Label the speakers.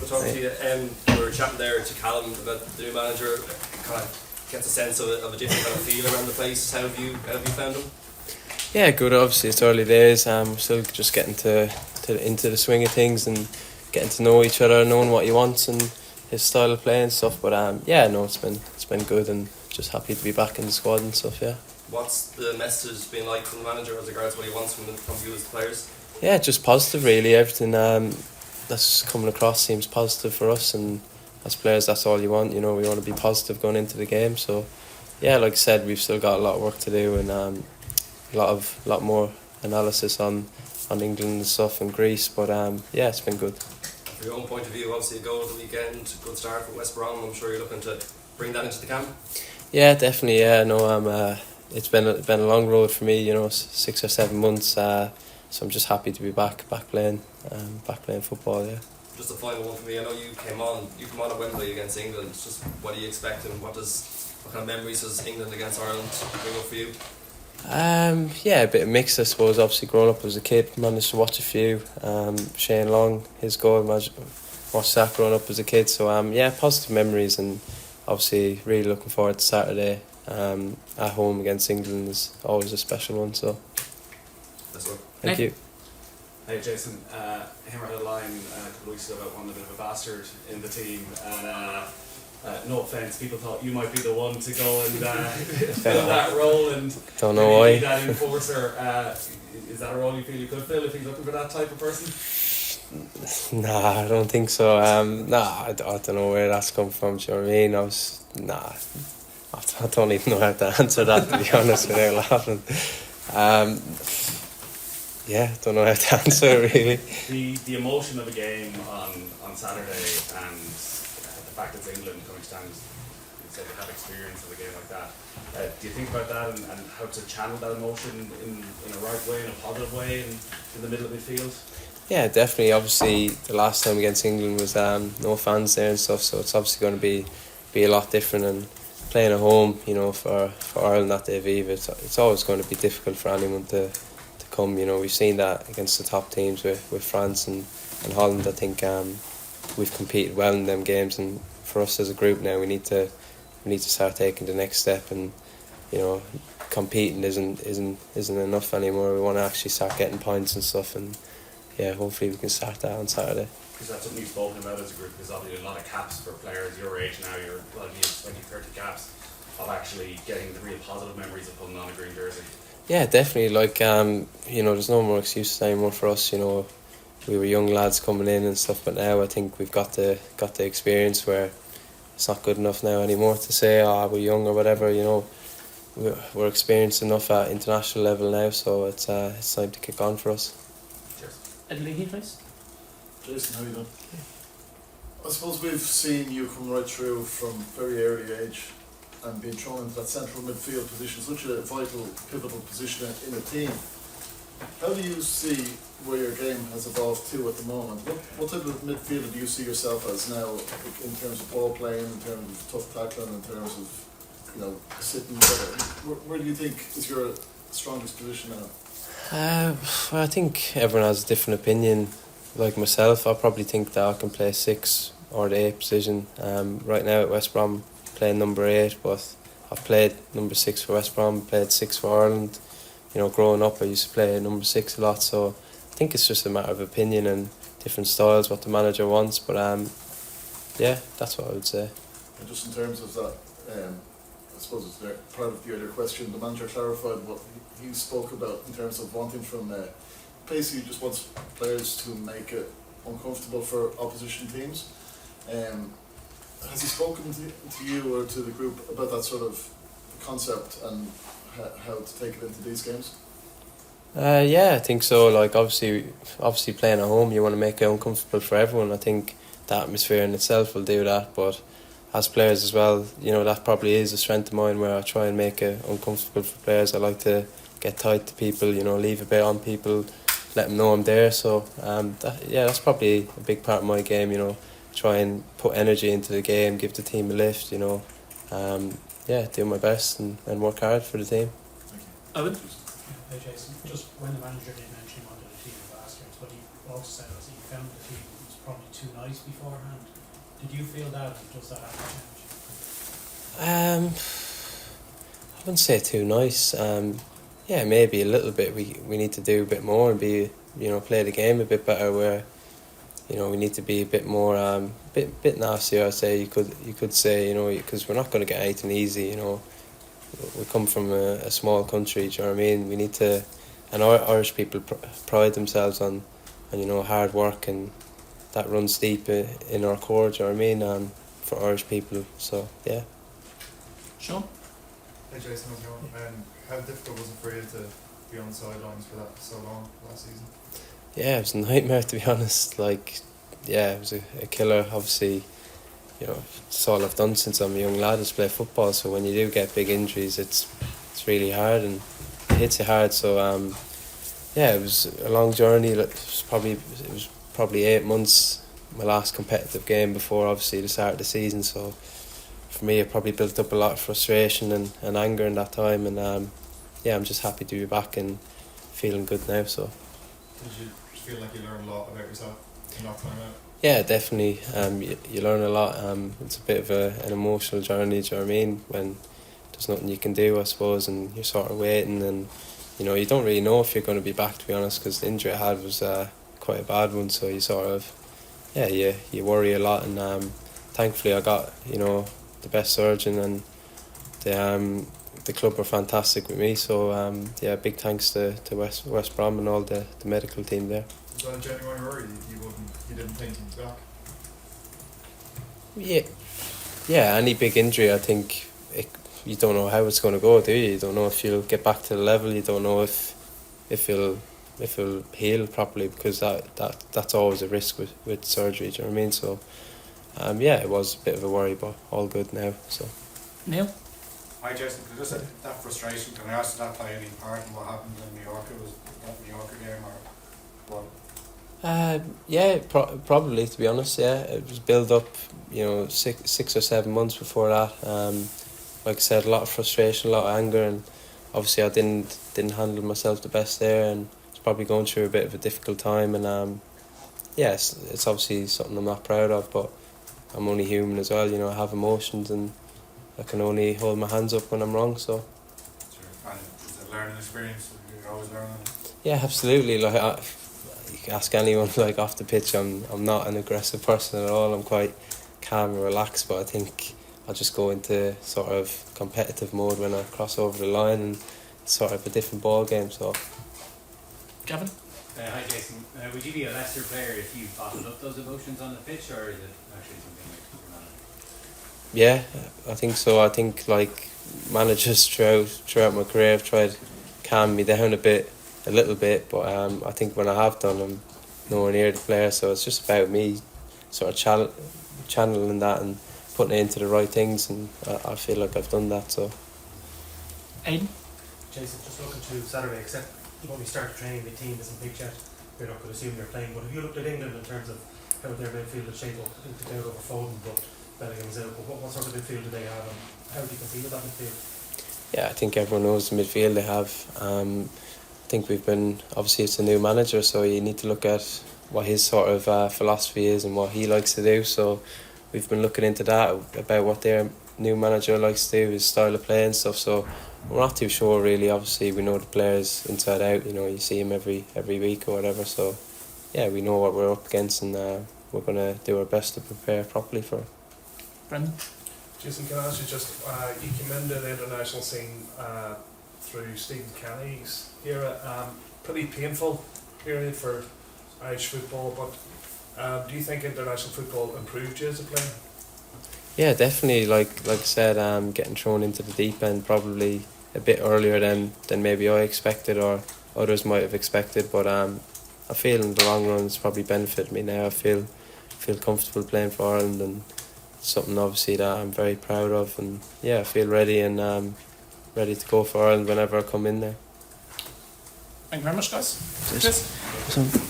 Speaker 1: Good to talk to you. We were chatting there to Callum about the new manager. Kind of gets a sense of a different kind of feel around the place. How have you found him?
Speaker 2: Yeah, good. Obviously, it's early days. We're still just getting into the swing of things and getting to know each other, knowing what he wants and his style of play and stuff. But it's been good, and just happy to be back in the squad and stuff. Yeah.
Speaker 1: What's the message been like from the manager as regards what he wants from you as the players?
Speaker 2: Yeah, just positive really. Everything that's coming across seems positive for us, and as players that's all you want. We want to be positive going into the game. So yeah, like I said, we've still got a lot of work to do, and a lot more analysis on England and stuff and Greece. But yeah, it's been good.
Speaker 1: From your own point of view, obviously a goal at the weekend, good start for West Brom. I'm sure you're looking to bring that into the camp.
Speaker 2: Yeah, definitely. Yeah, no, it's been a long road for me. 6 or 7 months. So I'm just happy to be back playing football. Yeah.
Speaker 1: Just a final one for me. I know you come on at Wembley against England. Just what do you expect, and what kind of memories does England against Ireland bring up for you?
Speaker 2: Yeah, a bit of mix, I suppose. Obviously, growing up as a kid, managed to watch a few. Shane Long, his goal, watched that growing up as a kid. So yeah, positive memories, and obviously really looking forward to Saturday at home against England. Is always a special one. So thank you.
Speaker 3: Hey Jayson, him had a line a couple of weeks ago about one a bit of a bastard in the team, and no offence, people thought you might be the one to go and fill that role and
Speaker 2: don't know why.
Speaker 3: Be that enforcer. Is that a role you feel you could fill if he's looking for that type of person?
Speaker 2: Nah, I don't think so. I don't know where that's come from. Do you know what I mean? I don't even know how to answer that, to be honest, without laughing. Yeah, don't know how to answer it really.
Speaker 3: The emotion of a game on Saturday, and the fact it's England coming to town, you said they have experience of a game like that. Do you think about that and how to channel that emotion in a right way, in a positive way, in the middle of midfield?
Speaker 2: Yeah, definitely. Obviously, the last time against England was no fans there and stuff, so it's obviously going to be a lot different. And playing at home, for Ireland at the Aviva, it's always going to be difficult for anyone to come. We've seen that against the top teams with France and Holland. I think we've competed well in them games, and for us as a group now, we need to start taking the next step. And competing isn't enough anymore. We want to actually start getting points and stuff, and yeah, hopefully we can start that on Saturday.
Speaker 3: Because that's something you've spoken about as a group. There's obviously a lot of caps for players your age now. You're 20-30 caps of actually getting the real positive memories of putting on a green jersey.
Speaker 2: Yeah, definitely. There's no more excuses anymore for us. We were young lads coming in and stuff, but now I think we've got the experience where it's not good enough now anymore to say, we're young or whatever. We're experienced enough at international level now, so it's time to kick on for us.
Speaker 3: Cheers.
Speaker 4: Ed Leahy, please.
Speaker 5: Jayson, how are you doing? I suppose we've seen you come right through from very early age and being thrown into that central midfield position, such a vital, pivotal position in a team. How do you see where your game has evolved to at the moment? What type of midfielder do you see yourself as now, in terms of ball playing, in terms of tough tackling, in terms of sitting there? Where do you think is your strongest position now?
Speaker 2: Well, I think everyone has a different opinion. Like myself, I probably think that I can play 6 or the 8 position. Right now at West Brom, playing number 8, but I've played number 6 for West Brom, played 6 for Ireland. Growing up I used to play number 6 a lot, so I think it's just a matter of opinion and different styles, what the manager wants. But yeah, that's what I would say.
Speaker 5: And just in terms of that, I suppose it's part of the other question, the manager clarified what he spoke about in terms of wanting from basically just wants players to make it uncomfortable for opposition teams. Has he spoken to you or to the group about that sort of concept and how to take it into these games?
Speaker 2: Yeah, I think so. Obviously playing at home, you want to make it uncomfortable for everyone. I think the atmosphere in itself will do that, but as players as well, that probably is a strength of mine, where I try and make it uncomfortable for players. I like to get tight to people, leave a bit on people, let them know I'm there. So that's probably a big part of my game. Try and put energy into the game, give the team a lift. Do my best and work hard for the team.
Speaker 4: Owen?
Speaker 6: Hey Jayson, just when the manager did mention he wanted a team of bastards, what he also said was he found the team was
Speaker 4: probably too nice beforehand. Did you feel that? Does that have to change?
Speaker 2: I wouldn't say too nice. Yeah, maybe a little bit. We need to do a bit more and be, play the game a bit better. Where, we need to be a bit more, bit nastier. I'd say you could say, because we're not going to get anything easy. We come from a small country. Do you know what I mean? We need to, and Irish people pride themselves on hard work, and that runs deep in our core. Do you know what I mean? For Irish people, so yeah.
Speaker 4: Sean?
Speaker 6: Hey Jayson, how's it going? How difficult was it for you to be on the sidelines for that so long last season?
Speaker 2: Yeah, it was a nightmare, to be honest. It was a killer. Obviously, it's all I've done since I'm a young lad is play football. So when you do get big injuries, it's really hard and it hits you hard. So it was a long journey. It was probably 8 months. My last competitive game before obviously the start of the season. So for me, it probably built up a lot of frustration and anger in that time. And I'm just happy to be back and feeling good now. So.
Speaker 6: Did you feel like you learned a lot about yourself in that time out?
Speaker 2: Yeah, definitely. You learn a lot. It's a bit of an emotional journey. Do you know what I mean? When there's nothing you can do, I suppose, and you're sort of waiting, and you don't really know if you're going to be back. To be honest, because the injury I had was quite a bad one. So you sort of, you worry a lot, and thankfully I got the best surgeon, and the club were fantastic with me. So big thanks to West Brom and all the medical team there.
Speaker 6: Was that a genuine worry? You didn't think you'd be back?
Speaker 2: Yeah. Any big injury, I think you don't know how it's going to go, do you? You don't know if you'll get back to the level. You don't know if it'll heal properly, because that's always a risk with surgery. Do you know what I mean? So it was a bit of a worry, but all good now. So.
Speaker 4: Neil?
Speaker 7: Hi Jayson, that frustration, can I ask, did that play any part in what happened in Mallorca? Was that the Mallorca game or what?
Speaker 2: Probably, to be honest. Yeah, it was built up, 6 or 7 months before that. Like I said, a lot of frustration, a lot of anger, and obviously I didn't handle myself the best there, and was probably going through a bit of a difficult time. And it's obviously something I'm not proud of, but I'm only human as well. I have emotions, and I can only hold my hands up when I'm wrong. So.
Speaker 7: Sure. And it's a learning experience. You're always learning.
Speaker 2: Yeah, absolutely. You can ask anyone. Off the pitch, I'm not an aggressive person at all. I'm quite calm and relaxed. But I think I'll just go into sort of competitive mode when I cross over the line, and it's sort of a different ball game. So.
Speaker 4: Gavin?
Speaker 8: Hi Jayson, would you be a Leicester player if you bottled up those emotions on the pitch, or is it actually something like you're not?
Speaker 2: Yeah, I think so. I think managers throughout my career have tried to calm me down a little bit, but I think when I have done, I'm nowhere near the player. So it's just about me sort of channeling that and putting it into the right things, and I feel like I've done that. So.
Speaker 4: Aidan?
Speaker 9: Jayson, just looking to Saturday, except when we start training, the team isn't big yet. You're not going to assume they're playing, but have you looked at England in terms of how their midfield is shaped up? I think they're out over Foden, but Bellingham's out. But what sort of midfield do they have, and how do you compete with that midfield?
Speaker 2: Yeah, I think everyone knows the midfield they have. I think obviously it's a new manager, so you need to look at what his sort of philosophy is and what he likes to do. So we've been looking into that, about what their new manager likes to do, his style of play and stuff. So we're not too sure really. Obviously we know the players inside out. You see him every week or whatever. So yeah, we know what we're up against, and we're going to do our best to prepare properly for it.
Speaker 4: Brendan?
Speaker 10: Jayson, can I ask you just, you came into the international scene through Stephen Kenny's era, pretty painful period for Irish football, but do you think international football improved you as a player?
Speaker 2: Yeah, definitely. Like I said, getting thrown into the deep end probably a bit earlier than maybe I expected or others might have expected, but I feel in the long run it's probably benefited me now. I feel comfortable playing for Ireland, and something obviously that I'm very proud of, and I feel ready and ready to go for Ireland whenever I come in there.
Speaker 4: Thank you very much, guys.
Speaker 2: Cheers.
Speaker 4: Cheers.